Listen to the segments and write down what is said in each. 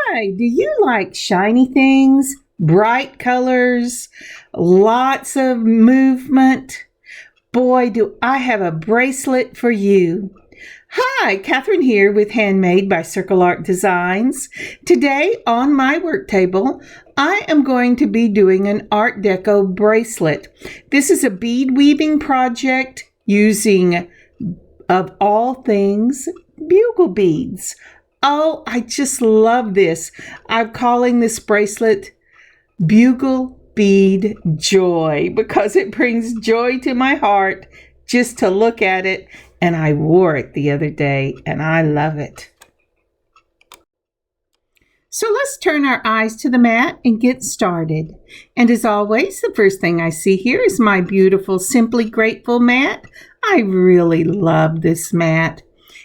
Hi, do you like shiny things, bright colors, lots of movement? Boy, do I have a bracelet for you. Hi, Kathryn here with Handmade by circleartdesigns. Today on my work table, I am going to be doing an Art Deco bracelet. This is a bead weaving project using, of all things, bugle beads. Oh, I just love this. I'm calling this bracelet Bugle Bead Joy because it brings joy to my heart just to look at it. And I wore it the other day and I love it. So let's turn our eyes to the mat and get started. And as always, the first thing I see here is my beautiful Simply Grateful mat. I really love this mat.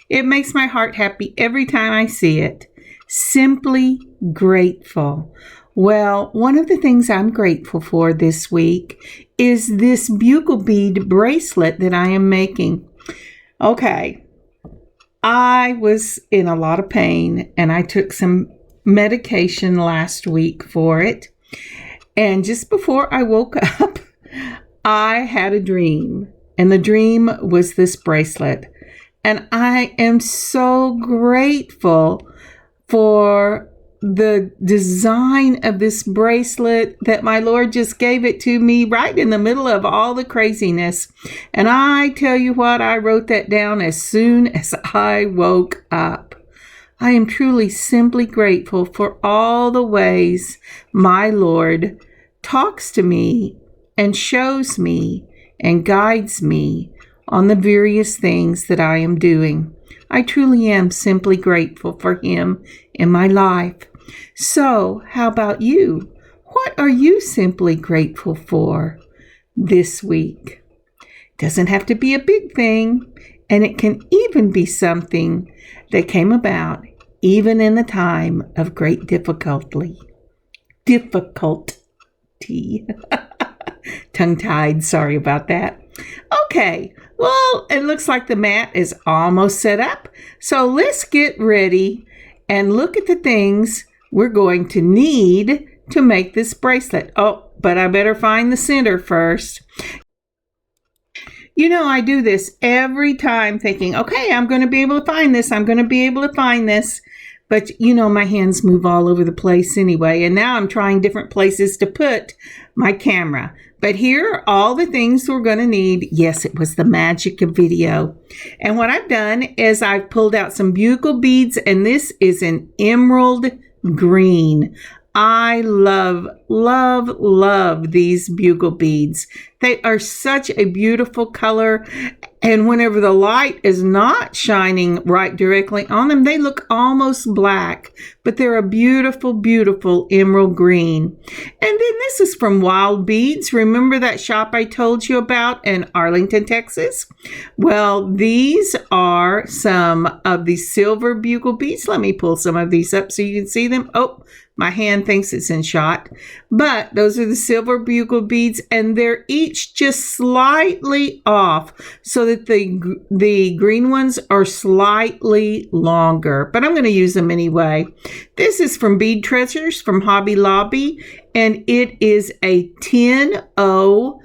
It makes my heart happy every time I see it. Simply grateful. Well, one of the things I'm grateful for this week is this bugle bead bracelet that I am making. Okay, I was in a lot of pain and I took some medication last week for it. And just before I woke up, I had a dream. And the dream was this bracelet. And I am so grateful for the design of this bracelet that my Lord just gave it to me right in the middle of all the craziness. And I tell you what, I wrote that down as soon as I woke up. I am truly simply grateful for all the ways my Lord talks to me and shows me and guides me on the various things that I am doing. I truly am simply grateful for Him in my life. So, how about you? What are you simply grateful for this week? Doesn't have to be a big thing, and it can even be something that came about even in the time of great difficulty. Tongue-tied, sorry about that. Okay, well, it looks like the mat is almost set up. So let's get ready and look at the things we're going to need to make this bracelet. Oh, but I better find the center first. You know, I do this every time thinking, okay, I'm going to be able to find this. I'm going to be able to find this. But, you know, my hands move all over the place anyway. And now I'm trying different places to put my camera. But here are all the things we're going to need. Yes, it was the magic of video. And what I've done is I've pulled out some bugle beads. And this is an emerald green. I love, love, love these bugle beads. They are such a beautiful color. And whenever the light is not shining right directly on them, they look almost black. But they're a beautiful, beautiful emerald green. And then this is from Wild Beads. Remember that shop I told you about in Arlington, Texas? Well, these are some of the silver bugle beads. Let me pull some of these up so you can see them. Oh, my hand thinks it's in shot. But those are the silver bugle beads, and they're each just slightly off so that the green ones are slightly longer. But I'm going to use them anyway. This is from Bead Treasures from Hobby Lobby, and it is a 10-0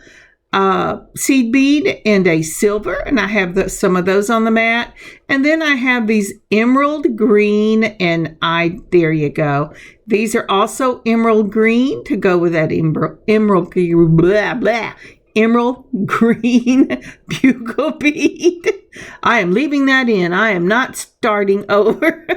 seed bead and a silver, and I have some of those on the mat. And then I have these emerald green, and there you go. These are also emerald green to go with that emerald green bugle bead. I am leaving that in. I am not starting over.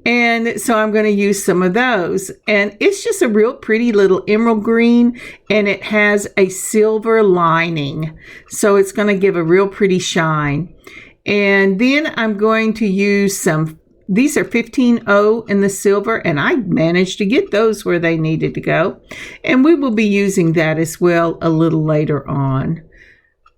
And so I'm going to use some of those. And it's just a real pretty little emerald green, and it has a silver lining. So it's going to give a real pretty shine. And then I'm going to use some, these are 15-0 in the silver, and I managed to get those where they needed to go. And we will be using that as well a little later on.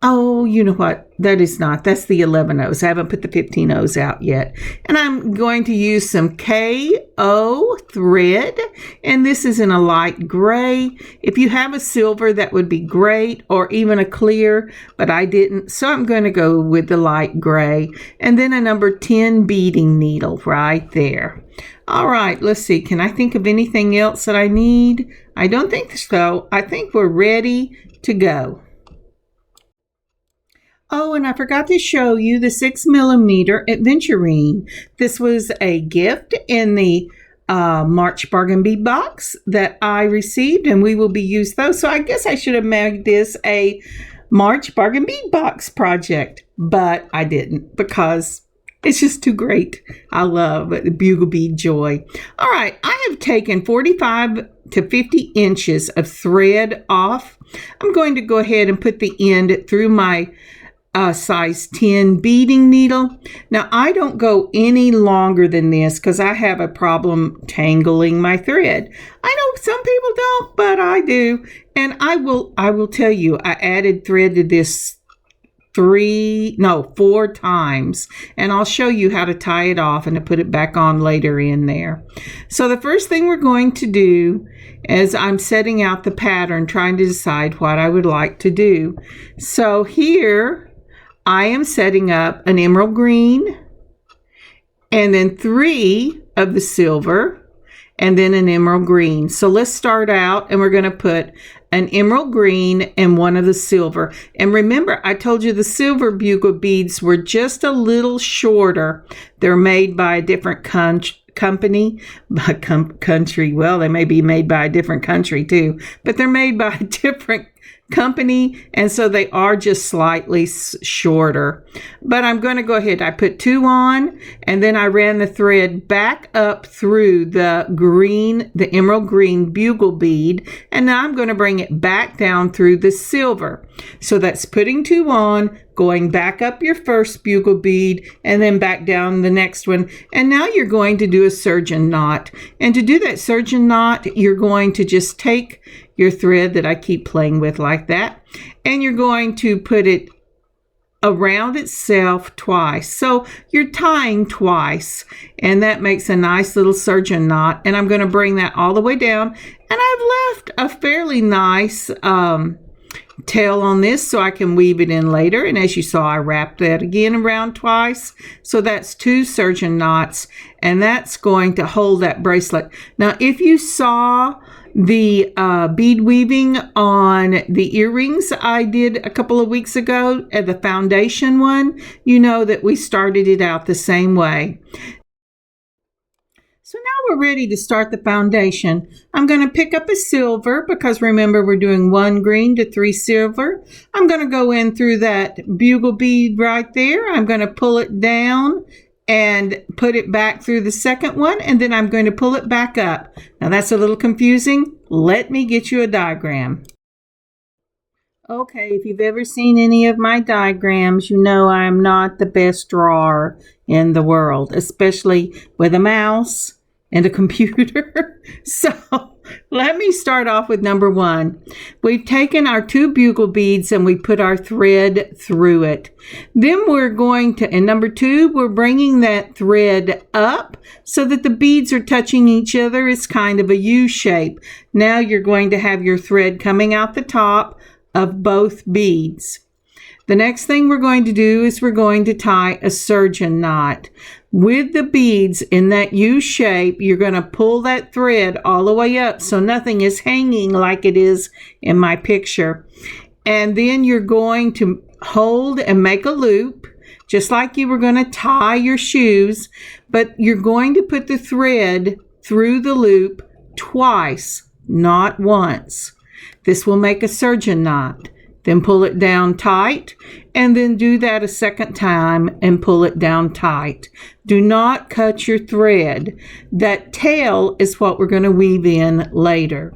Oh, you know what? That is not. That's the 11 O's. I haven't put the 15 O's out yet. And I'm going to use some KO thread. And this is in a light gray. If you have a silver, that would be great. Or even a clear. But I didn't. So I'm going to go with the light gray. And then a number 10 beading needle right there. All right. Let's see. Can I think of anything else that I need? I don't think so. I think we're ready to go. Oh, and I forgot to show you the 6mm Adventurine. This was a gift in the March bargain bead box that I received, and we will be using those. So I guess I should have made this a March bargain bead box project, but I didn't because it's just too great. I love the Bugle Bead Joy. All right, I have taken 45 to 50 inches of thread off. I'm going to go ahead and put the end through my size 10 beading needle. Now I don't go any longer than this because I have a problem tangling my thread. I know some people don't, but I do. And I will tell you, I added thread to this 4 times, and I'll show you how to tie it off and to put it back on later in there. So the first thing we're going to do is I'm setting out the pattern, trying to decide what I would like to do. So here I am setting up an emerald green, and then 3 of the silver, and then an emerald green. So let's start out, and we're going to put an emerald green and 1 of the silver. And remember, I told you the silver bugle beads were just a little shorter. They're made by a different company, country. Well, they may be made by a different country too, but they're made by a different company, and so they are just slightly shorter. But I'm going to go ahead. I put 2 on, and then I ran the thread back up through the emerald green bugle bead, and now I'm going to bring it back down through the silver. So that's putting 2 on, going back up your first bugle bead, and then back down the next one. And now you're going to do a surgeon knot. And to do that surgeon knot, you're going to just take your thread that I keep playing with like that, and you're going to put it around itself twice. So you're tying twice, and that makes a nice little surgeon knot. And I'm going to bring that all the way down, and I've left a fairly nice tail on this so I can weave it in later. And as you saw, I wrapped that again around twice. So that's 2 surgeon knots, and that's going to hold that bracelet. Now, if you saw the bead weaving on the earrings I did a couple of weeks ago at the foundation one, you know that we started it out the same way. So now we're ready to start the foundation. I'm going to pick up a silver because remember we're doing 1 green to 3 silver. I'm going to go in through that bugle bead right there. I'm going to pull it down and put it back through the second one, and then I'm going to pull it back up. Now that's a little confusing. Let me get you a diagram. Okay, if you've ever seen any of my diagrams, you know I'm not the best drawer in the world, especially with a mouse and a computer. So let me start off with number 1. We've taken our 2 bugle beads and we put our thread through it. Then we're going to, in number 2, we're bringing that thread up so that the beads are touching each other. It's kind of a U shape. Now you're going to have your thread coming out the top of both beads. The next thing we're going to do is we're going to tie a surgeon knot. With the beads in that U shape, you're going to pull that thread all the way up so nothing is hanging like it is in my picture. And then you're going to hold and make a loop, just like you were going to tie your shoes, but you're going to put the thread through the loop twice, not once. This will make a surgeon knot. Then pull it down tight, and then do that a second time and pull it down tight. Do not cut your thread. That tail is what we're going to weave in later.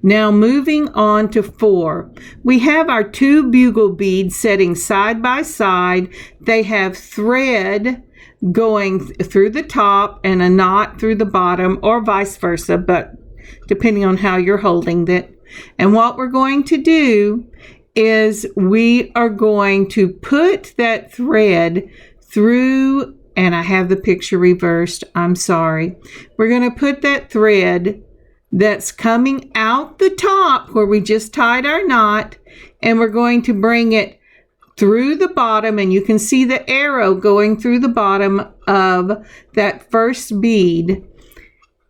Now moving on to 4. We have our 2 bugle beads setting side by side. They have thread going through the top and a knot through the bottom, or vice versa, but depending on how you're holding it. And what we're going to do is we are going to put that thread through, and I have the picture reversed, I'm sorry. We're going to put that thread that's coming out the top where we just tied our knot, and we're going to bring it through the bottom, and you can see the arrow going through the bottom of that first bead,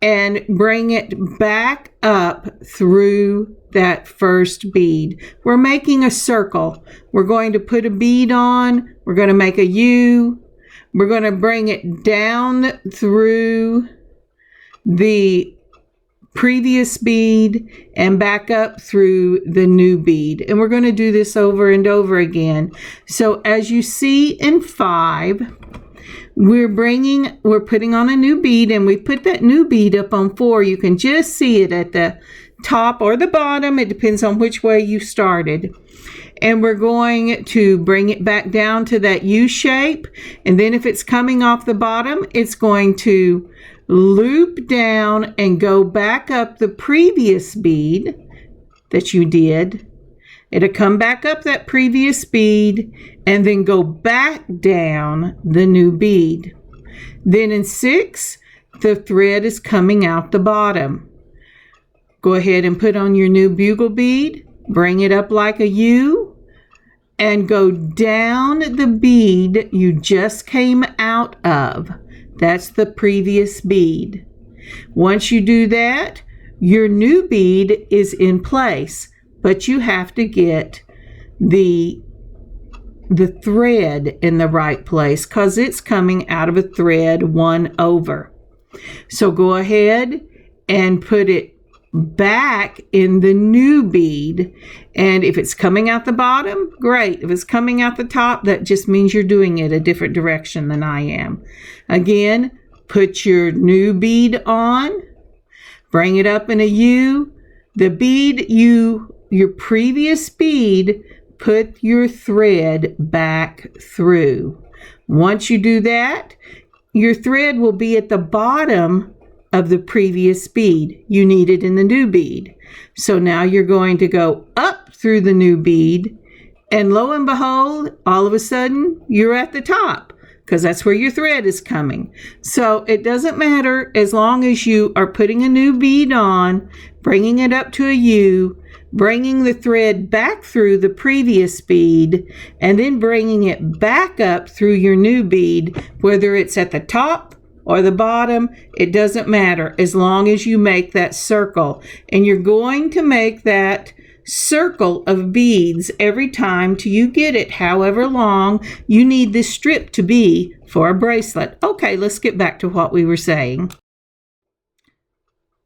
and bring it back up through that first bead. We're making a circle. We're going to put a bead on, we're going to make a U, we're going to bring it down through the previous bead and back up through the new bead, and we're going to do this over and over again. So as you see in 5, we're putting on a new bead, and we put that new bead up on 4. You can just see it at the top or the bottom, it depends on which way you started. And we're going to bring it back down to that U shape, and then if it's coming off the bottom, it's going to loop down and go back up the previous bead that you did. It'll come back up that previous bead and then go back down the new bead. Then in 6, the thread is coming out the bottom. Go ahead and put on your new bugle bead, bring it up like a U, and go down the bead you just came out of. That's the previous bead. Once you do that, your new bead is in place, but you have to get the thread in the right place because it's coming out of a thread 1 over. So go ahead and put it back in the new bead, and if it's coming out the bottom, great. If it's coming out the top, that just means you're doing it a different direction than I am. Again, put your new bead on, bring it up in a U. The bead your previous bead, put your thread back through. Once you do that, your thread will be at the bottom of the previous bead. You need it in the new bead. So now you're going to go up through the new bead, and lo and behold, all of a sudden you're at the top because that's where your thread is coming. So it doesn't matter as long as you are putting a new bead on, bringing it up to a U, bringing the thread back through the previous bead, and then bringing it back up through your new bead, whether it's at the top or the bottom, it doesn't matter as long as you make that circle. And you're going to make that circle of beads every time till you get it however long you need this strip to be for a bracelet. Okay, let's get back to what we were saying.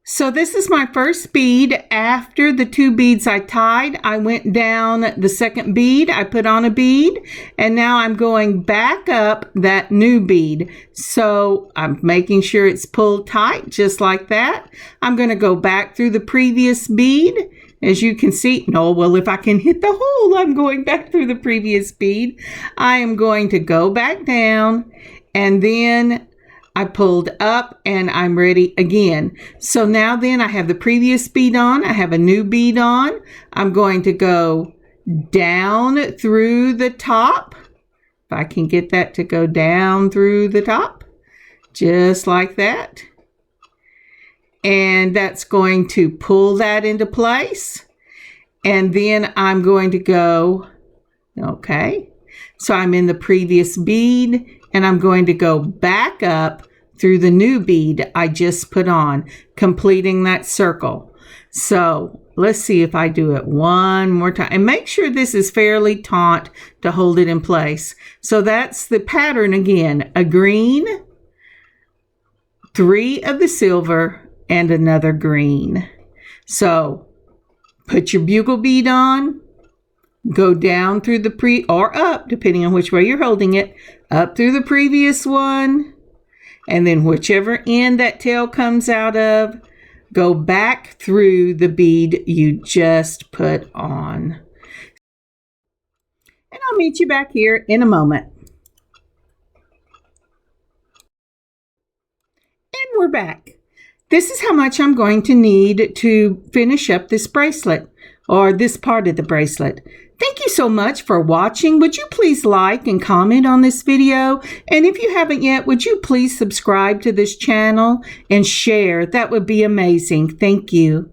So this is my first bead. After the 2 beads I tied, I went down the second bead, I put on a bead, and now I'm going back up that new bead. So I'm making sure it's pulled tight just like that. I'm going to go back through the previous bead. As you can see, if I can hit the hole, I'm going back through the previous bead. I am going to go back down, and then I pulled up and I'm ready again. So now then I have the previous bead on, I have a new bead on. I'm going to go down through the top. If I can get that to go down through the top, just like that. And that's going to pull that into place. And then I'm going to go, okay. So I'm in the previous bead, and I'm going to go back up through the new bead I just put on, completing that circle. So let's see if I do it one more time. And make sure this is fairly taut to hold it in place. So that's the pattern again. A green, 3 of the silver, and another green. So put your bugle bead on, go down through the or up, depending on which way you're holding it, up through the previous one, and then whichever end that tail comes out of, go back through the bead you just put on. And I'll meet you back here in a moment. And we're back. This is how much I'm going to need to finish up this bracelet. or this part of the bracelet. Thank you so much for watching. Would you please like and comment on this video? And if you haven't yet, would you please subscribe to this channel and share? That would be amazing. Thank you.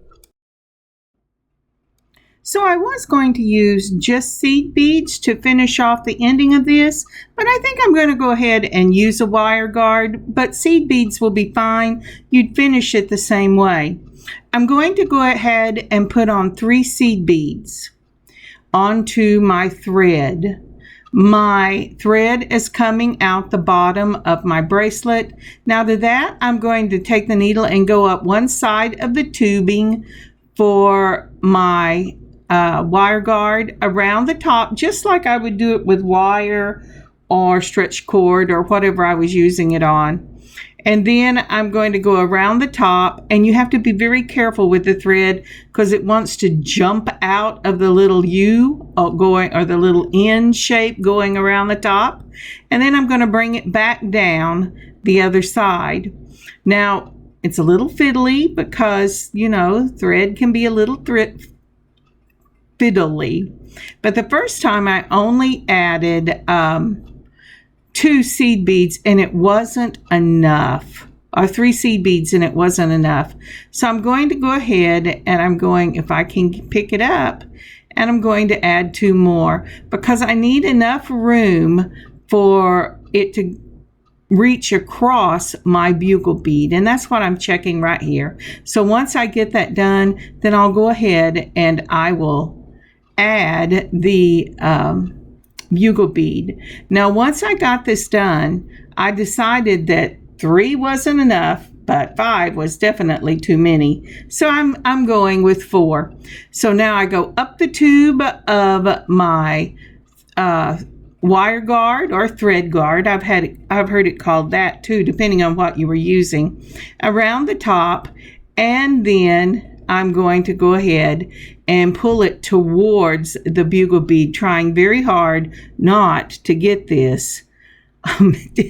So I was going to use just seed beads to finish off the ending of this, but I think I'm going to go ahead and use a wire guard, but seed beads will be fine. You'd finish it the same way. I'm going to go ahead and put on 3 seed beads onto my thread. My thread is coming out the bottom of my bracelet. Now to that, I'm going to take the needle and go up one side of the tubing for my wire guard around the top, just like I would do it with wire or stretch cord or whatever I was using it on. And then I'm going to go around the top, and you have to be very careful with the thread because it wants to jump out of the little U going, or the little N shape going around the top. And then I'm going to bring it back down the other side. Now it's a little fiddly because, you know, thread can be a little fiddly. But the first time I only added 2 seed beads and it wasn't enough, or 3 seed beads and it wasn't enough. So I'm going to go ahead and I'm going, if I can pick it up, and I'm going to add 2 more because I need enough room for it to reach across my bugle bead, and that's what I'm checking right here. So once I get that done, then I'll go ahead and I will add the bugle bead. Now once I got this done, I decided that 3 wasn't enough, but 5 was definitely too many. So I'm going with 4. So now I go up the tube of my wire guard or thread guard. I've heard it called that too, depending on what you were using, around the top, and then I'm going to go ahead and pull it towards the bugle bead, trying very hard not to get this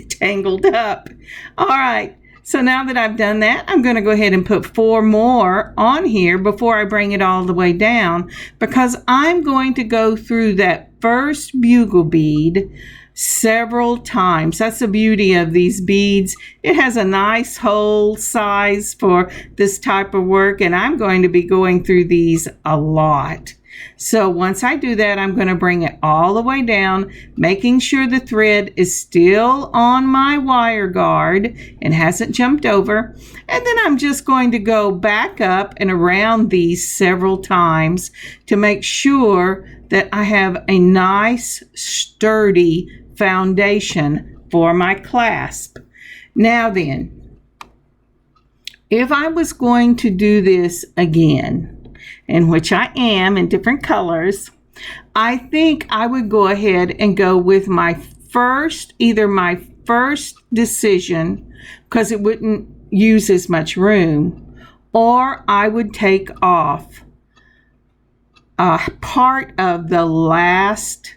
tangled up. All right, so now that I've done that, I'm going to go ahead and put 4 more on here before I bring it all the way down, because I'm going to go through that first bugle bead several times. That's the beauty of these beads. It has a nice hole size for this type of work, and I'm going to be going through these a lot. So once I do that, I'm going to bring it all the way down, making sure the thread is still on my wire guard and hasn't jumped over. And then I'm just going to go back up and around these several times to make sure that I have a nice sturdy foundation for my clasp. Now then, if I was going to do this again, in which I am in different colors, I think I would go ahead and go with my first decision, because it wouldn't use as much room, or I would take off part of the last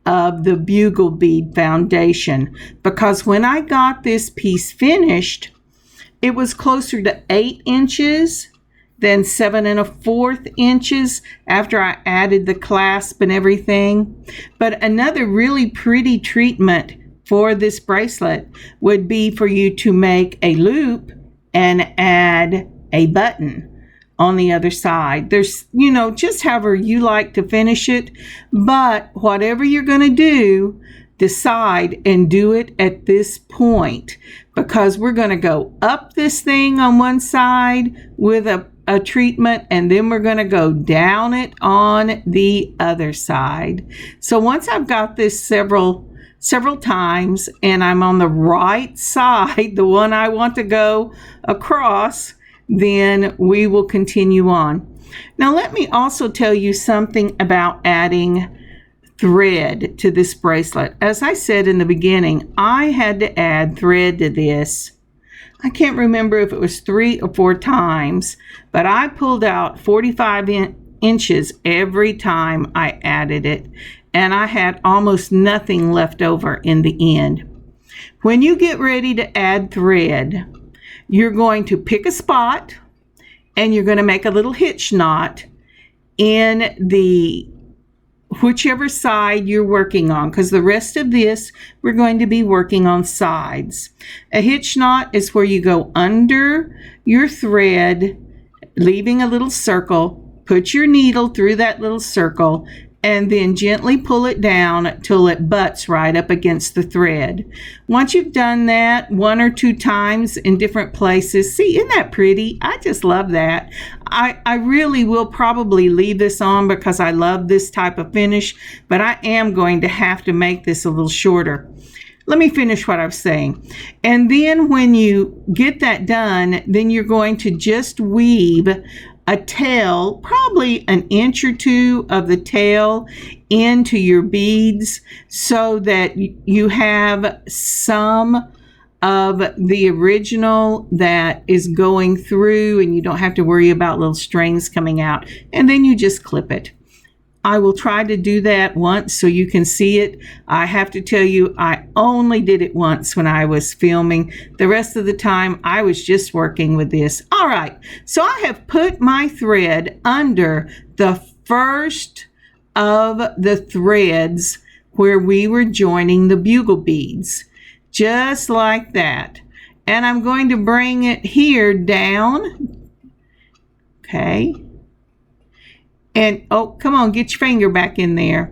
of the bugle bead foundation, because when I got this piece finished, it was closer to 8 inches than 7 1/4 inches after I added the clasp and everything. But another really pretty treatment for this bracelet would be for you to make a loop and add a button on the other side. There's, you know, just however you like to finish it, but whatever you're going to do, decide and do it at this point, because we're going to go up this thing on one side with a treatment, and then we're going to go down it on the other side. So once I've got this several times and I'm on the right side, the one I want to go across, then we will continue on. Now let me also tell you something about adding thread to this bracelet. As I said in the beginning, I had to add thread to this. I can't remember if it was 3 or 4 times, but I pulled out 45 inches every time I added it, and I had almost nothing left over in the end. When you get ready to add thread, you're going to pick a spot and you're going to make a little hitch knot in the whichever side you're working on, because the rest of this we're going to be working on sides. A hitch knot is where you go under your thread, leaving a little circle, put your needle through that little circle, and then gently pull it down till it butts right up against the thread. Once you've done that 1 or 2 times in different places, see, isn't that pretty? I just love that. I really will probably leave this on because I love this type of finish, but I am going to have to make this a little shorter. Let me finish what I was saying. And then when you get that done, then you're going to just weave a tail, probably an inch or 2 of the tail into your beads so that you have some of the original that is going through and you don't have to worry about little strings coming out. And then you just clip it. I will try to do that once so you can see it. I have to tell you, I only did it once when I was filming. The rest of the time, I was just working with this. All right, so I have put my thread under the first of the threads where we were joining the bugle beads, just like that. And I'm going to bring it here down, okay? And, oh, come on, get your finger back in there.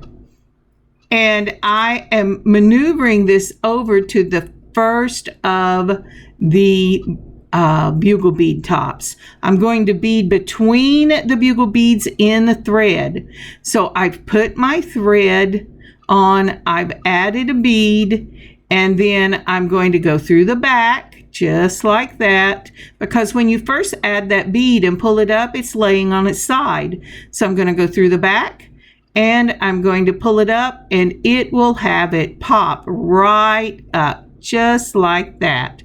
And I am maneuvering this over to the first of the bugle bead tops. I'm going to bead between the bugle beads in the thread. So I've put my thread on, I've added a bead, and then I'm going to go through the back, just like that, because when you first add that bead and pull it up, it's laying on its side. So I'm going to go through the back and I'm going to pull it up and it will have it pop right up, just like that.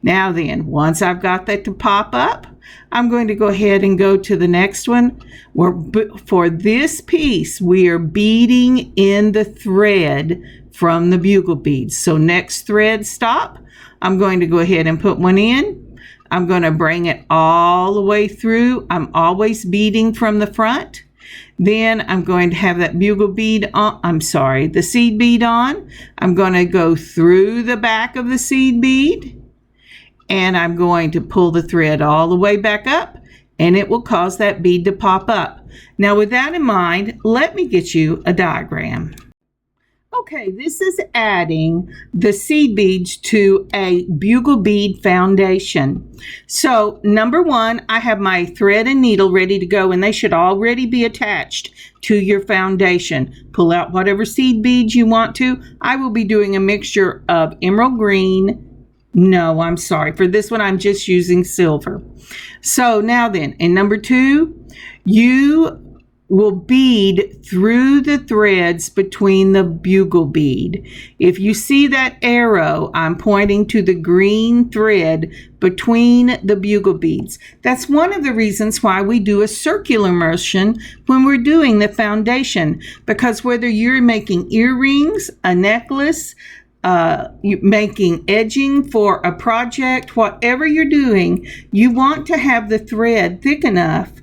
Now then, once I've got that to pop up, I'm going to go ahead and go to the next one. For this piece, we are beading in the thread from the bugle beads. So next thread stop, I'm going to go ahead and put one in. I'm going to bring it all the way through. I'm always beading from the front. Then I'm going to have that bugle bead on, the seed bead on. I'm going to go through the back of the seed bead and I'm going to pull the thread all the way back up and it will cause that bead to pop up. Now with that in mind, let me get you a diagram. Okay, this is adding the seed beads to a bugle bead foundation. So number 1, I have my thread and needle ready to go and they should already be attached to your foundation. Pull out whatever seed beads you want to. I will be doing a mixture of emerald green. No, I'm sorry. For this one, I'm just using silver. So now then, in number 2, you will bead through the threads between the bugle bead. If you see that arrow, I'm pointing to the green thread between the bugle beads. That's one of the reasons why we do a circular motion when we're doing the foundation, because whether you're making earrings, a necklace, making edging for a project, whatever you're doing, you want to have the thread thick enough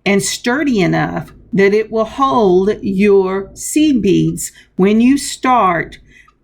and sturdy enough that it will hold your seed beads when you start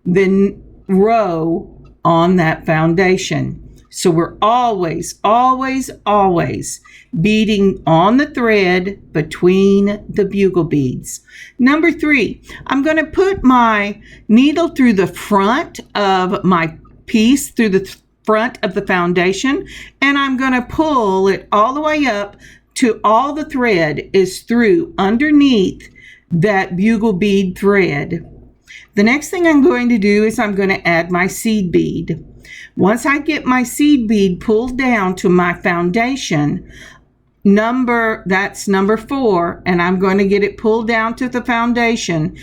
the row on that foundation. So we're always, always, always beading on the thread between the bugle beads. Number 3, I'm going to put my needle through the front of my piece, through the front of the foundation, and I'm going to pull it all the way up to all the thread is through underneath that bugle bead thread. The next thing I'm going to do is I'm going to add my seed bead. Once I get my seed bead pulled down to my foundation, that's number 4, and I'm going to get it pulled down to the foundation,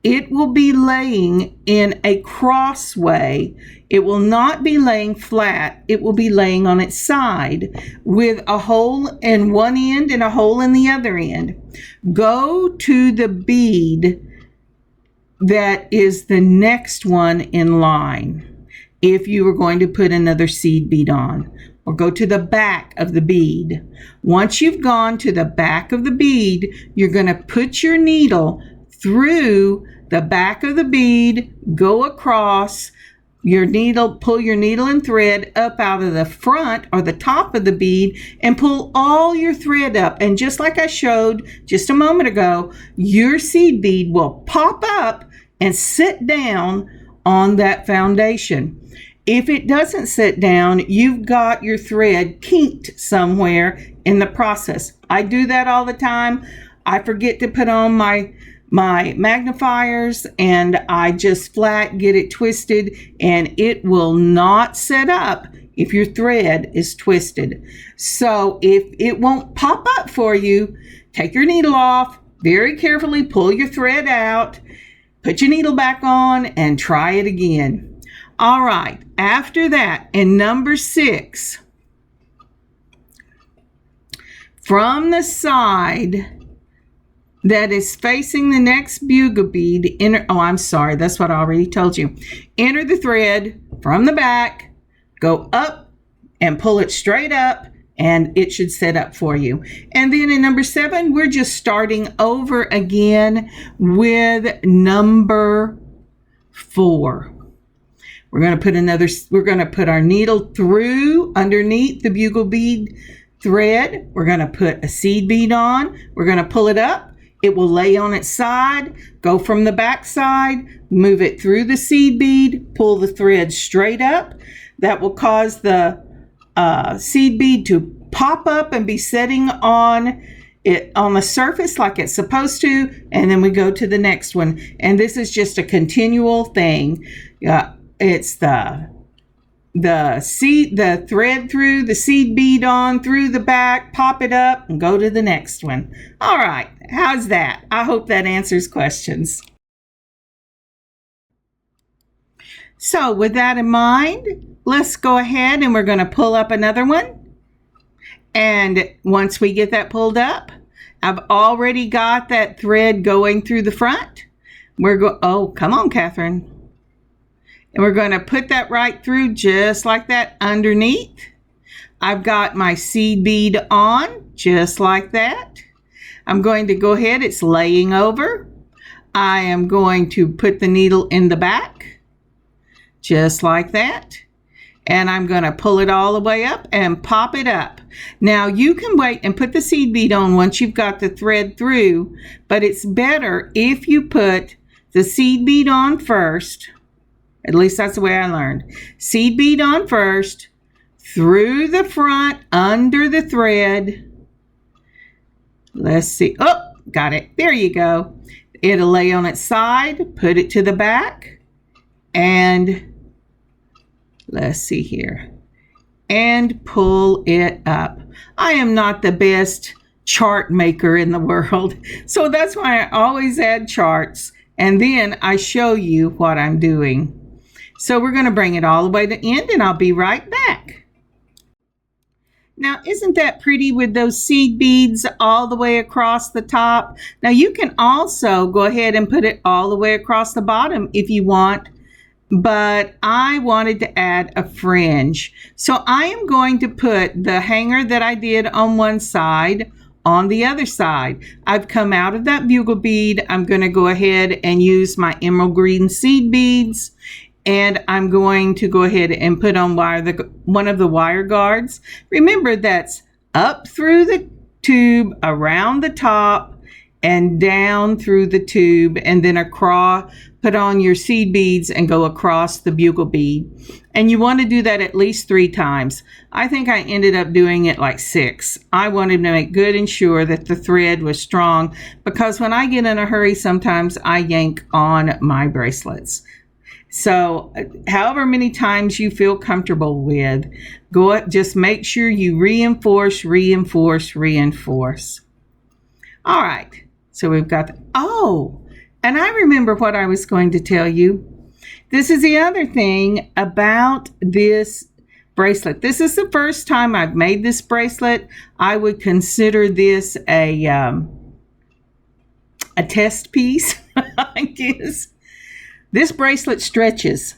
it will be laying in a crossway. It will not be laying flat. It will be laying on its side with a hole in one end and a hole in the other end. Go to the bead that is the next one in line. if you were going to put another seed bead on, or go to the back of the bead. Once you've gone to the back of the bead, you're going to put your needle through the back of the bead, go across your needle, pull your needle and thread up out of the front or the top of the bead and pull all your thread up. And just like I showed just a moment ago, your seed bead will pop up and sit down on that foundation. If it doesn't sit down, you've got your thread kinked somewhere in the process. I do that all the time. I forget to put on my magnifiers and I just flat get it twisted, and it will not set up if your thread is twisted. So if it won't pop up for you, take your needle off, very carefully pull your thread out, put your needle back on, and try it again. All right, after that, in number 6, from the side that is facing the next bugle bead, that's what I already told you. Enter the thread from the back, go up and pull it straight up, and it should set up for you. And then in number 7, we're just starting over again with number 4. We're going to put our needle through underneath the bugle bead thread. We're going to put a seed bead on. We're going to pull it up. It will lay on its side. Go from the back side, move it through the seed bead, pull the thread straight up. That will cause the seed bead to pop up and be sitting on the surface like it's supposed to. And then we go to the next one. And this is just a continual thing. It's the thread through the seed bead on through the back, pop it up, and go to the next one. All right, how's that? I hope that answers questions. So with that in mind, let's go ahead and we're going to pull up another one. And once we get that pulled up, I've already got that thread going through the front. Oh, come on, Kathryn. And we're going to put that right through just like that underneath. I've got my seed bead on just like that. I'm going to go ahead, it's laying over. I am going to put the needle in the back just like that. And I'm going to pull it all the way up and pop it up. Now you can wait and put the seed bead on once you've got the thread through, but it's better if you put the seed bead on first. At least that's the way I learned. Seed bead on first, through the front, under the thread. Let's see. Oh, got it. There you go. It'll lay on its side, put it to the back, and let's see here. And pull it up. I am not the best chart maker in the world, so that's why I always add charts, and then I show you what I'm doing. So we're going to bring it all the way to the end, and I'll be right back. Now, isn't that pretty with those seed beads all the way across the top? Now, you can also go ahead and put it all the way across the bottom if you want, but I wanted to add a fringe. So I am going to put the hanger that I did on one side on the other side. I've come out of that bugle bead. I'm going to go ahead and use my emerald green seed beads. And I'm going to go ahead and put on one of the wire guards. Remember, that's up through the tube, around the top, and down through the tube, and then across, put on your seed beads and go across the bugle bead. And you want to do that at least 3 times. I think I ended up doing it like 6. I wanted to make good and sure that the thread was strong, because when I get in a hurry, sometimes I yank on my bracelets. So however many times you feel comfortable with, just make sure you reinforce. All right, so we've got, and I remember what I was going to tell you. This is the other thing about this bracelet. This is the first time I've made this bracelet. I would consider this a test piece, I guess. This bracelet stretches.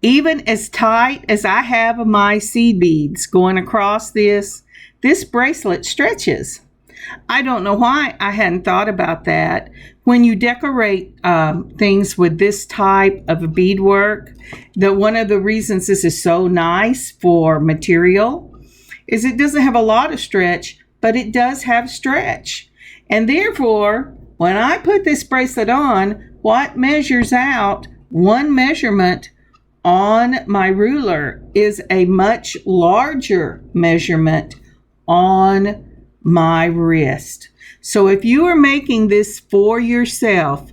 Even as tight as I have my seed beads going across this bracelet stretches. I don't know why I hadn't thought about that. When you decorate things with this type of beadwork, one of the reasons this is so nice for material is it doesn't have a lot of stretch, but it does have stretch. And therefore, when I put this bracelet on, what measures out one measurement on my ruler is a much larger measurement on my wrist. So if you are making this for yourself,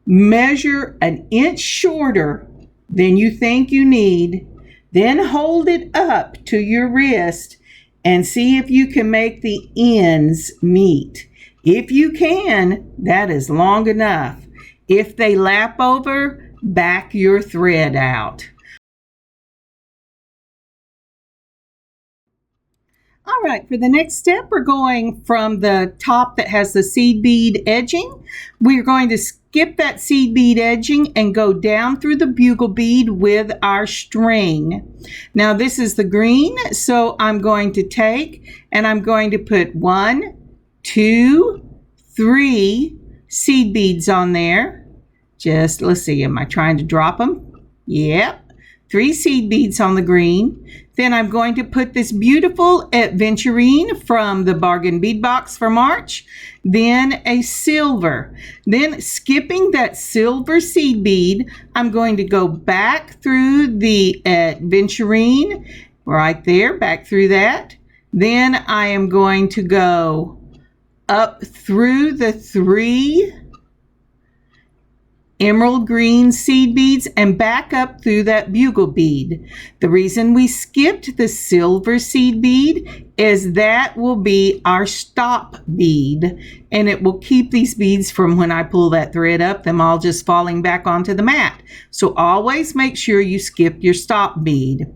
measure an inch shorter than you think you need, then hold it up to your wrist and see if you can make the ends meet. If you can, that is long enough. If they lap over, back your thread out. All right, for the next step, we're going from the top that has the seed bead edging. We're going to skip that seed bead edging and go down through the bugle bead with our string. Now this is the green, so I'm going to take and I'm going to put 1, 2, 3 seed beads on there. Just, let's see, am I trying to drop them? Yep. 3 seed beads on the green. Then I'm going to put this beautiful Adventurine from the Bargain Bead Box for March. Then a silver. Then skipping that silver seed bead, I'm going to go back through the Adventurine, right there, back through that. Then I am going to go up through the 3 emerald green seed beads and back up through that bugle bead. The reason we skipped the silver seed bead is that will be our stop bead, and it will keep these beads from, when I pull that thread up, them all just falling back onto the mat. So always make sure you skip your stop bead.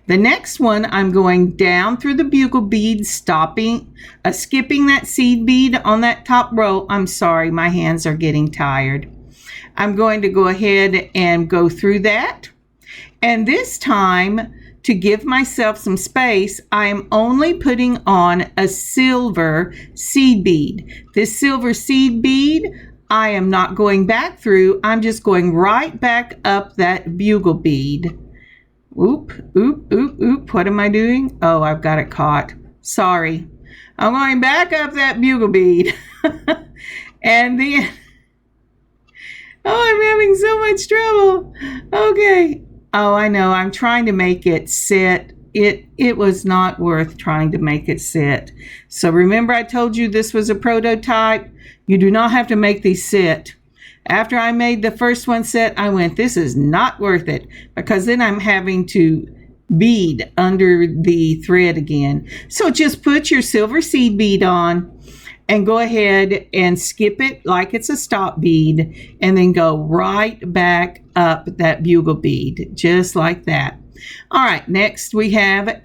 The next one, I'm going down through the bugle bead, skipping that seed bead on that top row. I'm sorry, my hands are getting tired. I'm going to go ahead and go through that. And this time, to give myself some space, I am only putting on a silver seed bead. This silver seed bead, I am not going back through. I'm just going right back up that bugle bead. Oop, oop, oop, oop. What am I doing? Oh, I've got it caught. Sorry. I'm going back up that bugle bead. And then... oh, I'm having so much trouble. Okay. Oh, I know. I'm trying to make it sit. It was not worth trying to make it sit. So remember I told you this was a prototype? You do not have to make these sit. After I made the first one sit, I went, this is not worth it, because then I'm having to bead under the thread again. So just put your silver seed bead on and go ahead and skip it like it's a stop bead, and then go right back up that bugle bead, just like that. All right, next we have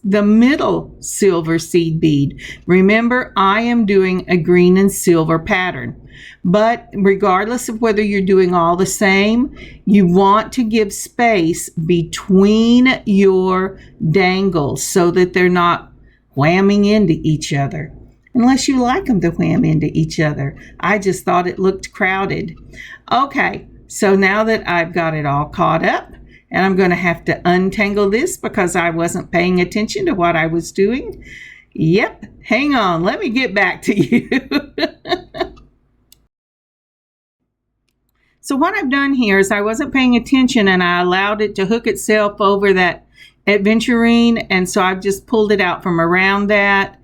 the middle silver seed bead. Remember, I am doing a green and silver pattern, but regardless of whether you're doing all the same, you want to give space between your dangles so that they're not whamming into each other. Unless you like them to wham into each other. I just thought it looked crowded. Okay, so now that I've got it all caught up, and I'm going to have to untangle this because I wasn't paying attention to what I was doing. Yep, hang on, let me get back to you. So what I've done here is I wasn't paying attention and I allowed it to hook itself over that Adventurine, and so I've just pulled it out from around that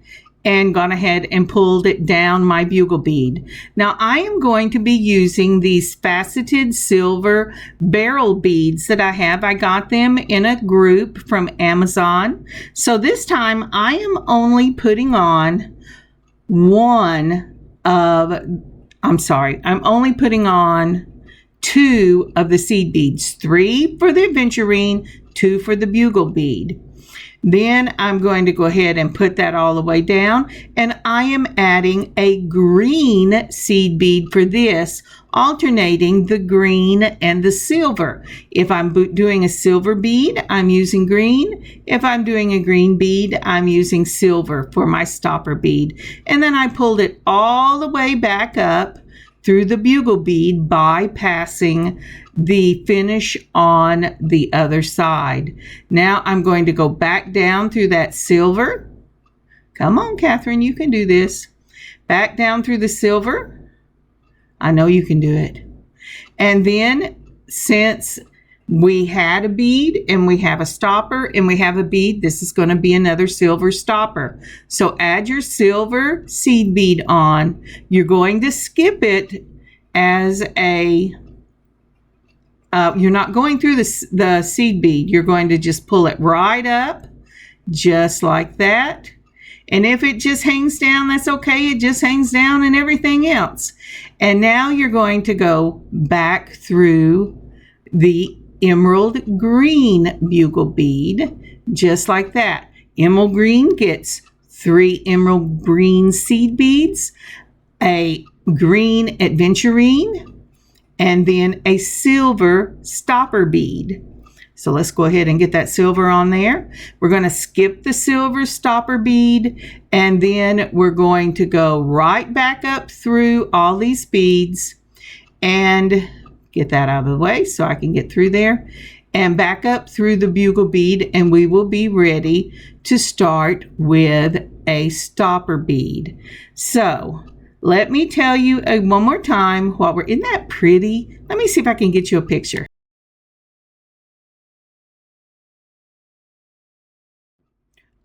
and gone ahead and pulled it down my bugle bead. Now I am going to be using these faceted silver barrel beads that I have. I got them in a group from Amazon. So this time I am only putting on I'm only putting on 2 of the seed beads, 3 for the Adventurine, 2 for the bugle bead. Then I'm going to go ahead and put that all the way down, and I am adding a green seed bead for this, alternating the green and the silver. If I'm doing a silver bead, I'm using green. If I'm doing a green bead, I'm using silver for my stopper bead. And then I pulled it all the way back up through the bugle bead, bypassing the finish on the other side. Now I'm going to go back down through that silver. Come on, Kathryn, you can do this. Back down through the silver. I know you can do it. And then, since we had a bead and we have a stopper and we have a bead, this is going to be another silver stopper. So add your silver seed bead on. You're going to skip it as a, you're not going through the seed bead. You're going to just pull it right up, just like that. And if it just hangs down, that's okay. It just hangs down and everything else. And now you're going to go back through the Emerald Green Bugle Bead, just like that. Emerald Green gets 3 Emerald Green seed beads, a green Adventurine, and then a silver stopper bead. So let's go ahead and get that silver on there. We're going to skip the silver stopper bead, and then we're going to go right back up through all these beads and get that out of the way so I can get through there, and back up through the bugle bead, and we will be ready to start with a stopper bead. So let me tell you one more time while isn't that pretty? Let me see if I can get you a picture.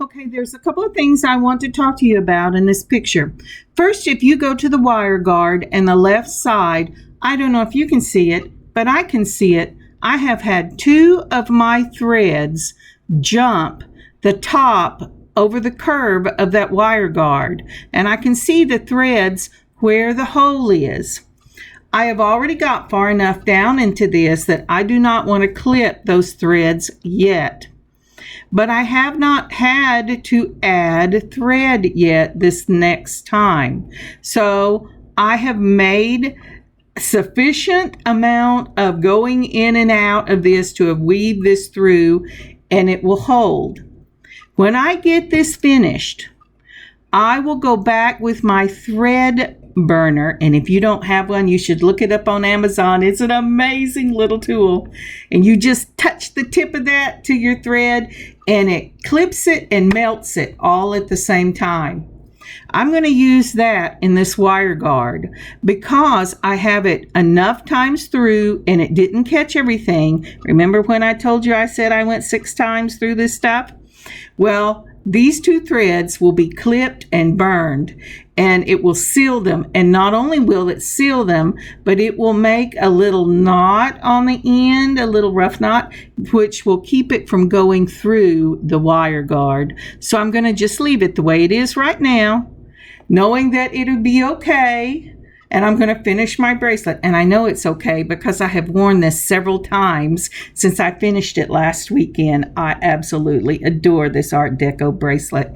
Okay, there's a couple of things I want to talk to you about in this picture. First, if you go to the wire guard and the left side, I don't know if you can see it, but I can see it. I have had 2 of my threads jump the top over the curve of that wire guard, and I can see the threads where the hole is. I have already got far enough down into this that I do not want to clip those threads yet. But I have not had to add thread yet this next time. So I have made sufficient amount of going in and out of this to have weaved this through, and it will hold. When I get this finished, I will go back with my thread burner, and if you don't have one, you should look it up on Amazon. It's an amazing little tool, and you just touch the tip of that to your thread and it clips it and melts it all at the same time. I'm going to use that in this wire guard because I have it enough times through and it didn't catch everything. Remember when I told you I said I went 6 times through this stuff? Well, these 2 threads will be clipped and burned, and it will seal them. And not only will it seal them, but it will make a little knot on the end, a little rough knot, which will keep it from going through the wire guard. So I'm going to just leave it the way it is right now, knowing that it'll be okay. And I'm going to finish my bracelet. And I know it's okay because I have worn this several times since I finished it last weekend. I absolutely adore this Art Deco bracelet.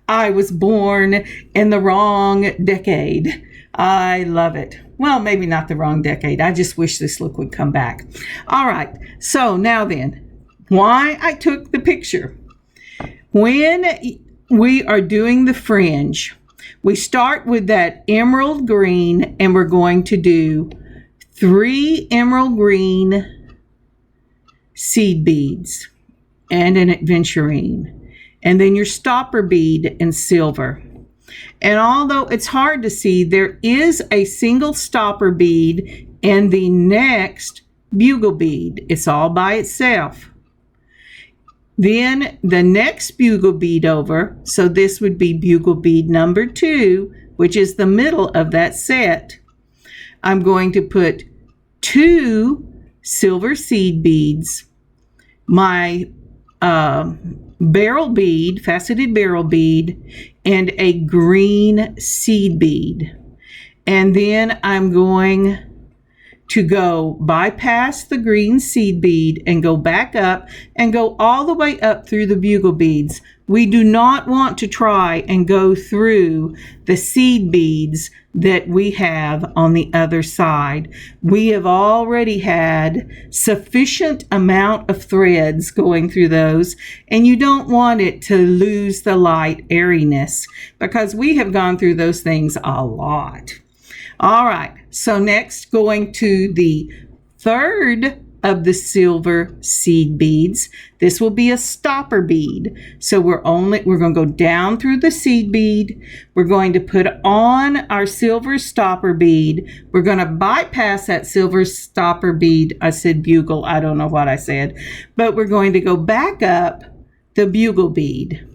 I was born in the wrong decade. I love it. Well, maybe not the wrong decade. I just wish this look would come back. All right. So now then, why I took the picture. When we are doing the fringe, we start with that emerald green, and we're going to do 3 emerald green seed beads and an Adventurine, and then your stopper bead in silver. And although it's hard to see, there is a single stopper bead in the next bugle bead. It's all by itself. Then the next bugle bead over, so this would be bugle bead number 2, which is the middle of that set. I'm going to put 2 silver seed beads, my barrel bead, faceted barrel bead, and a green seed bead. And then I'm going to go bypass the green seed bead and go back up and go all the way up through the bugle beads. We do not want to try and go through the seed beads that we have on the other side. We have already had sufficient amount of threads going through those, and you don't want it to lose the light airiness because we have gone through those things a lot. All right, so next going to the third of the silver seed beads. This will be a stopper bead. So we're going to go down through the seed bead. We're going to put on our silver stopper bead. We're going to bypass that silver stopper bead. I said bugle, I don't know what I said, but we're going to go back up the bugle bead.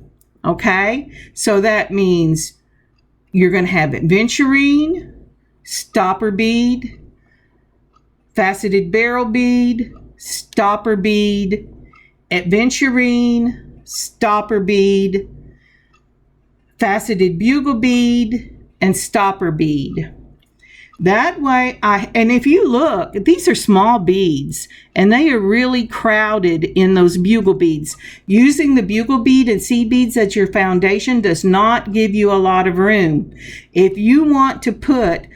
Okay, so that means you're going to have Adventurine, stopper bead, faceted barrel bead, stopper bead, Adventurine, stopper bead, faceted bugle bead, and stopper bead. That way, and if you look, these are small beads, and they are really crowded in those bugle beads. Using the bugle bead and seed beads as your foundation does not give you a lot of room. If you want to put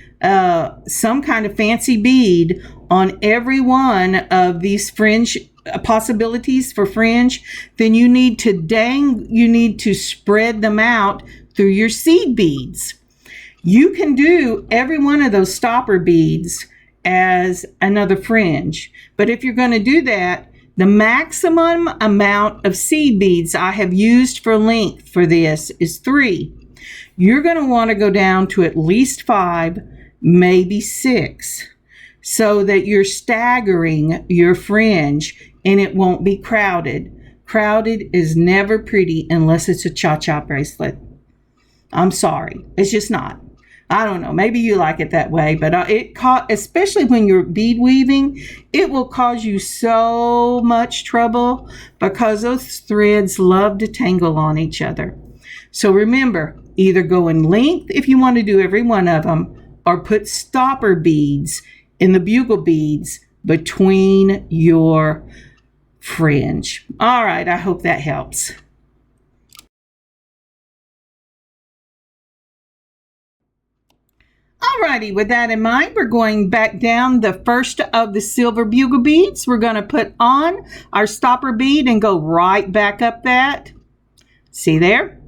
some kind of fancy bead on every one of these fringe possibilities for fringe, then you need to spread them out through your seed beads. You can do every one of those stopper beads as another fringe, but if you're going to do that, the maximum amount of seed beads I have used for length for this is 3. You're going to want to go down to at least 5, maybe 6, so that you're staggering your fringe and it won't be crowded. Crowded is never pretty unless it's a cha-cha bracelet. I'm sorry, it's just not. I don't know, maybe you like it that way, but especially when you're bead weaving, it will cause you so much trouble because those threads love to tangle on each other. So remember, either go in length if you want to do every one of them, or put stopper beads in the bugle beads between your fringe. All right, I hope that helps. Alrighty, with that in mind, we're going back down the first of the silver bugle beads. We're going to put on our stopper bead and go right back up that. See there?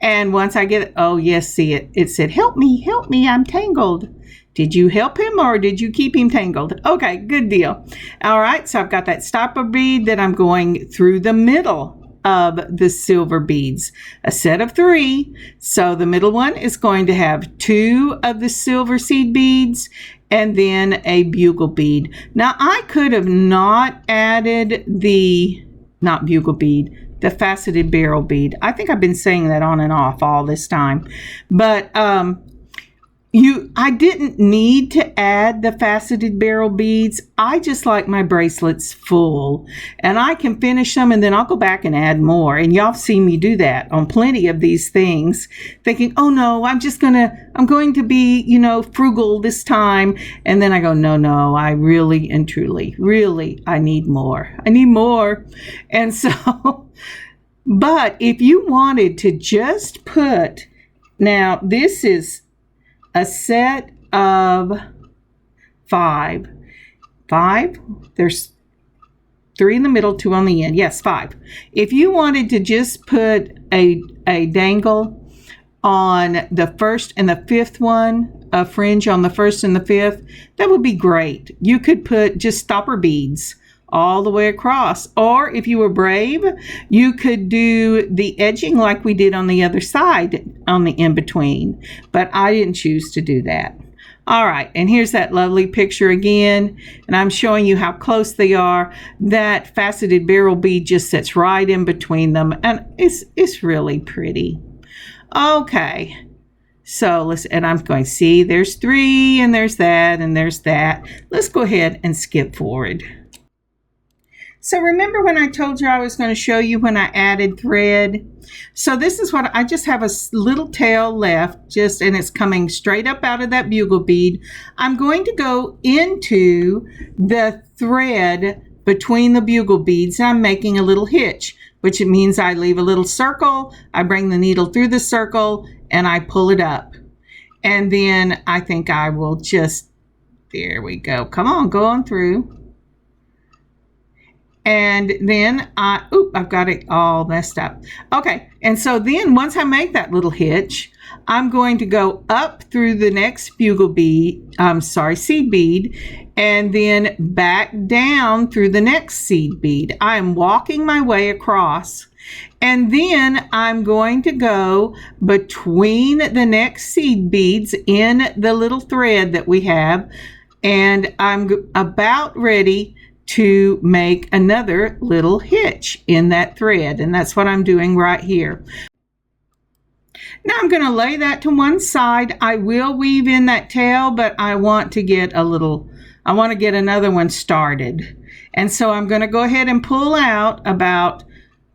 And once I get it, oh yes, see it. It said, help me, I'm tangled. Did you help him or did you keep him tangled? Okay, good deal. All right, so I've got that stopper bead that I'm going through the middle of the silver beads, a set of 3. So the middle one is going to have 2 of the silver seed beads and then a bugle bead. Now I could have not added the faceted barrel bead. I think I've been saying that on and off all this time, but I didn't need to add the faceted barrel beads. I just like my bracelets full, and I can finish them and then I'll go back and add more. And y'all have seen me do that on plenty of these things, thinking, oh no, I'm going to be, frugal this time. And then I go, no, I really and truly, I need more. And so, but if you wanted to just put, now this is a set of 5. There's 3 in the middle, 2 on the end. Yes, 5. If you wanted to just put a dangle on the first and the 5th one, a fringe on the 1st and the 5th, that would be great. You could put just stopper beads all the way across. Or if you were brave, you could do the edging like we did on the other side on the in-between. But I didn't choose to do that. All right, and here's that lovely picture again, and I'm showing you how close they are. That faceted barrel bead just sits right in between them, and it's really pretty. Okay, so and I'm going to see there's 3, and there's that, and there's that. Let's go ahead and skip forward. So remember when I told you I was going to show you when I added thread? So this is what I just have a little tail left, and it's coming straight up out of that bugle bead. I'm going to go into the thread between the bugle beads. I'm making a little hitch, which it means I leave a little circle. I bring the needle through the circle and I pull it up. And then I think I will just, there we go. Come on, go on through. And then I've got it all messed up. Okay, and so then once I make that little hitch, I'm going to go up through the next bugle bead, seed bead, and then back down through the next seed bead. I am walking my way across, and then I'm going to go between the next seed beads in the little thread that we have, and I'm about ready to make another little hitch in that thread, and that's what I'm doing right here. Now I'm going to lay that to one side. I will weave in that tail, but I want to get another one started. And so I'm going to go ahead and pull out about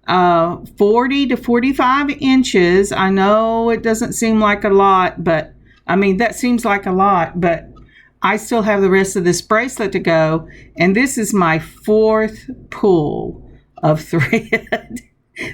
40 to 45 inches. I know it doesn't seem like a lot, but that seems like a lot, but I still have the rest of this bracelet to go, and this is my 4th pull of thread.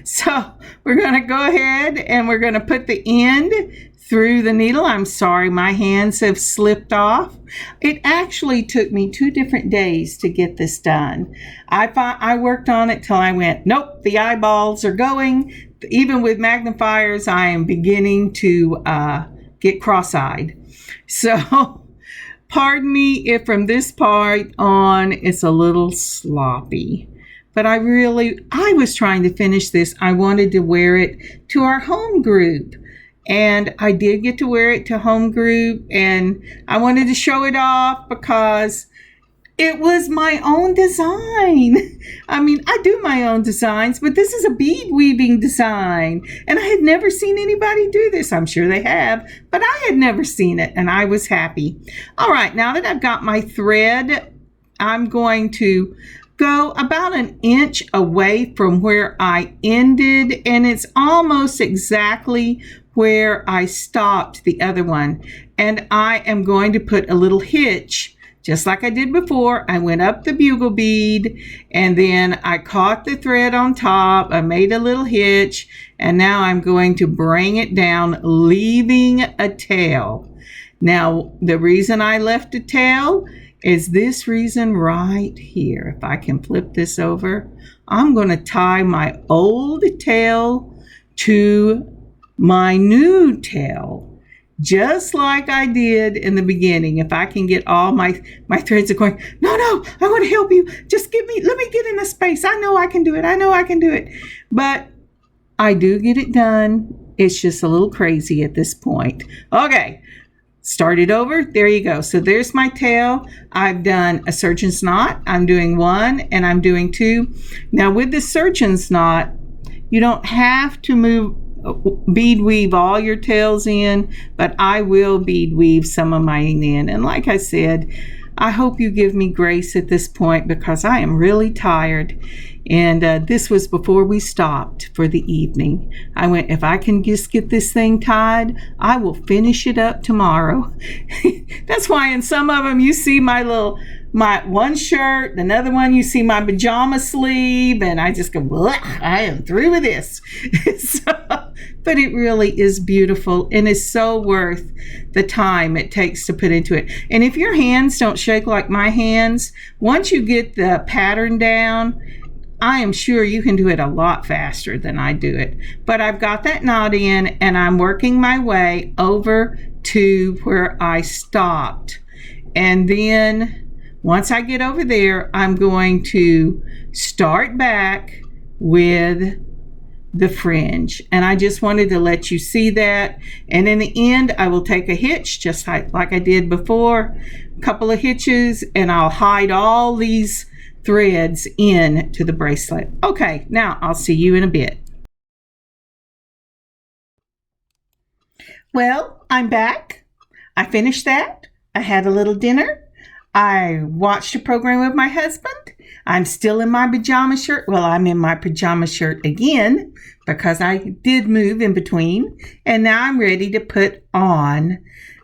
So we're going to go ahead and we're going to put the end through the needle. I'm sorry, my hands have slipped off. It actually took me 2 different days to get this done. I worked on it till I went, nope, the eyeballs are going. Even with magnifiers, I am beginning to get cross-eyed. So pardon me if from this part on it's a little sloppy, but I was trying to finish this. I wanted to wear it to our home group, and I did get to wear it to home group, and I wanted to show it off because it was my own design. I do my own designs, but this is a bead weaving design, and I had never seen anybody do this. I'm sure they have, but I had never seen it, and I was happy. All right, now that I've got my thread, I'm going to go about 1 inch away from where I ended, and it's almost exactly where I stopped the other one. And I am going to put a little hitch. Just like I did before, I went up the bugle bead, and then I caught the thread on top. I made a little hitch, and now I'm going to bring it down, leaving a tail. Now, the reason I left a tail is this reason right here. If I can flip this over, I'm going to tie my old tail to my new tail, just like I did in the beginning. If I can get all my threads are going, no, I want to help you. Just let me get in the space. I know I can do it. But I do get it done. It's just a little crazy at this point. Okay, start it over. There you go. So there's my tail. I've done a surgeon's knot. I'm doing 1 and I'm doing 2. Now with the surgeon's knot, you don't have to bead weave all your tails in, but I will bead weave some of mine in. And like I said, I hope you give me grace at this point because I am really tired. And this was before we stopped for the evening. I went, if I can just get this thing tied, I will finish it up tomorrow. That's why in some of them you see my one shirt, another one you see my pajama sleeve, and I just go, well, I am through with this. But it really is beautiful and is so worth the time it takes to put into it. And if your hands don't shake like my hands, once you get the pattern down, I am sure you can do it a lot faster than I do it. But I've got that knot in, and I'm working my way over to where I stopped. And then once I get over there, I'm going to start back with the fringe. And I just wanted to let you see that. And in the end, I will take a hitch, just like I did before, a couple of hitches, and I'll hide all these threads into the bracelet. Okay, now I'll see you in a bit. Well, I'm back. I finished that. I had a little dinner. I watched a program with my husband. I'm still in my pajama shirt. Well, I'm in my pajama shirt again because I did move in between. And now I'm ready to put on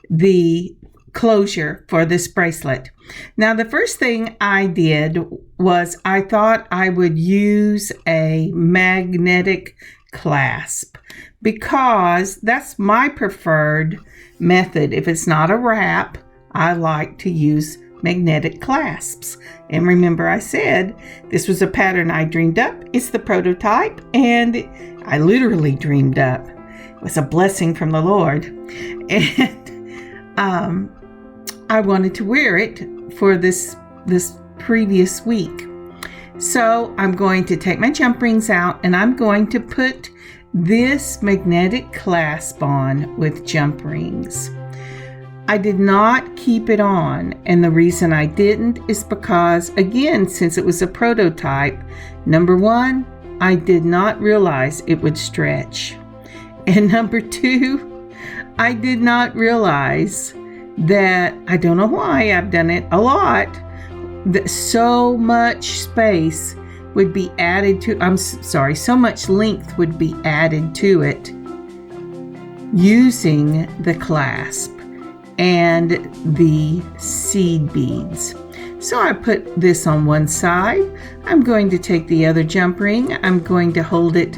the closure for this bracelet. Now, the first thing I did was I thought I would use a magnetic clasp because that's my preferred method. If it's not a wrap, I like to use magnetic clasps. And remember, I said this was a pattern I dreamed up. It's the prototype, and I literally dreamed up. It was a blessing from the Lord. And I wanted to wear it for this previous week. So I'm going to take my jump rings out, and I'm going to put this magnetic clasp on with jump rings. I did not keep it on, and the reason I didn't is because, again, since it was a prototype, number one, I did not realize it would stretch. And number two, I did not realize that, I don't know why, I've done it a lot, that so much space would be added to, so much length would be added to it using the clasp and the seed beads. So I put this on one side. I'm going to take the other jump ring. I'm going to hold it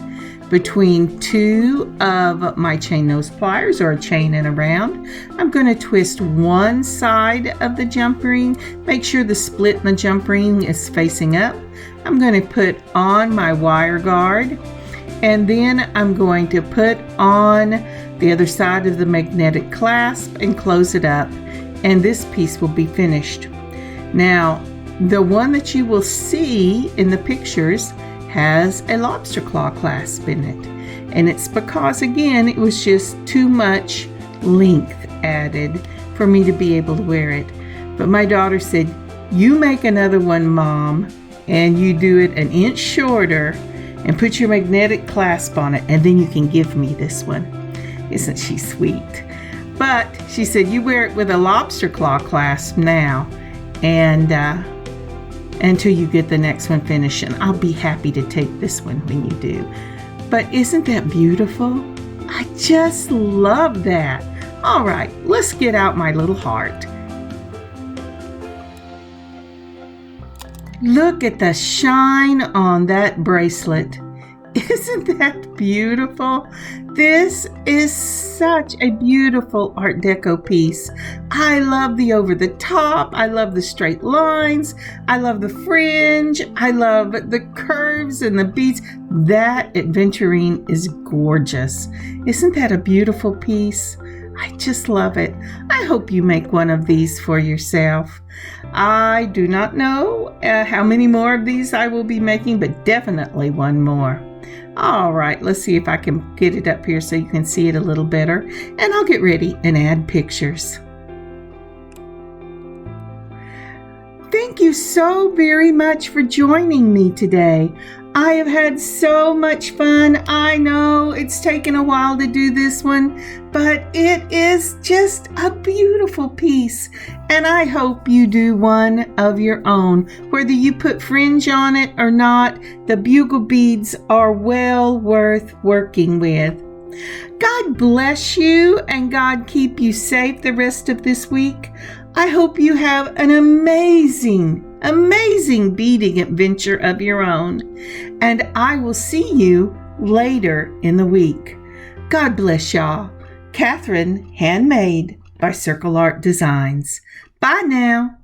between two of my chain nose pliers, or a chain and a round. I'm going to twist one side of the jump ring. Make sure the split in the jump ring is facing up. I'm going to put on my wire guard, and then I'm going to put on the other side of the magnetic clasp and close it up, and this piece will be finished. Now, the one that you will see in the pictures has a lobster claw clasp in it, and it's because, again, it was just too much length added for me to be able to wear it. But my daughter said, "You make another one, Mom, and you do it an inch shorter and put your magnetic clasp on it, and then you can give me this one." Isn't she sweet? But she said, "You wear it with a lobster claw clasp now, and until you get the next one finished, and I'll be happy to take this one when you do." But isn't that beautiful? I just love that. All right, let's get out my little heart. Look at the shine on that bracelet. Isn't that beautiful? This is such a beautiful Art Deco piece. I love the over the top. I love the straight lines. I love the fringe. I love the curves and the beads. That Adventurine is gorgeous. Isn't that a beautiful piece? I just love it. I hope you make one of these for yourself. I do not know how many more of these I will be making, but definitely one more. All right, let's see if I can get it up here so you can see it a little better, and I'll get ready and add pictures. Thank you so very much for joining me today. I have had so much fun. I know it's taken a while to do this one, but it is just a beautiful piece. And I hope you do one of your own. Whether you put fringe on it or not, the bugle beads are well worth working with. God bless you, and God keep you safe the rest of this week. I hope you have an amazing beading adventure of your own, and I will see you later in the week. God bless y'all. Kathryn, Handmade by Circle Art Designs. Bye now.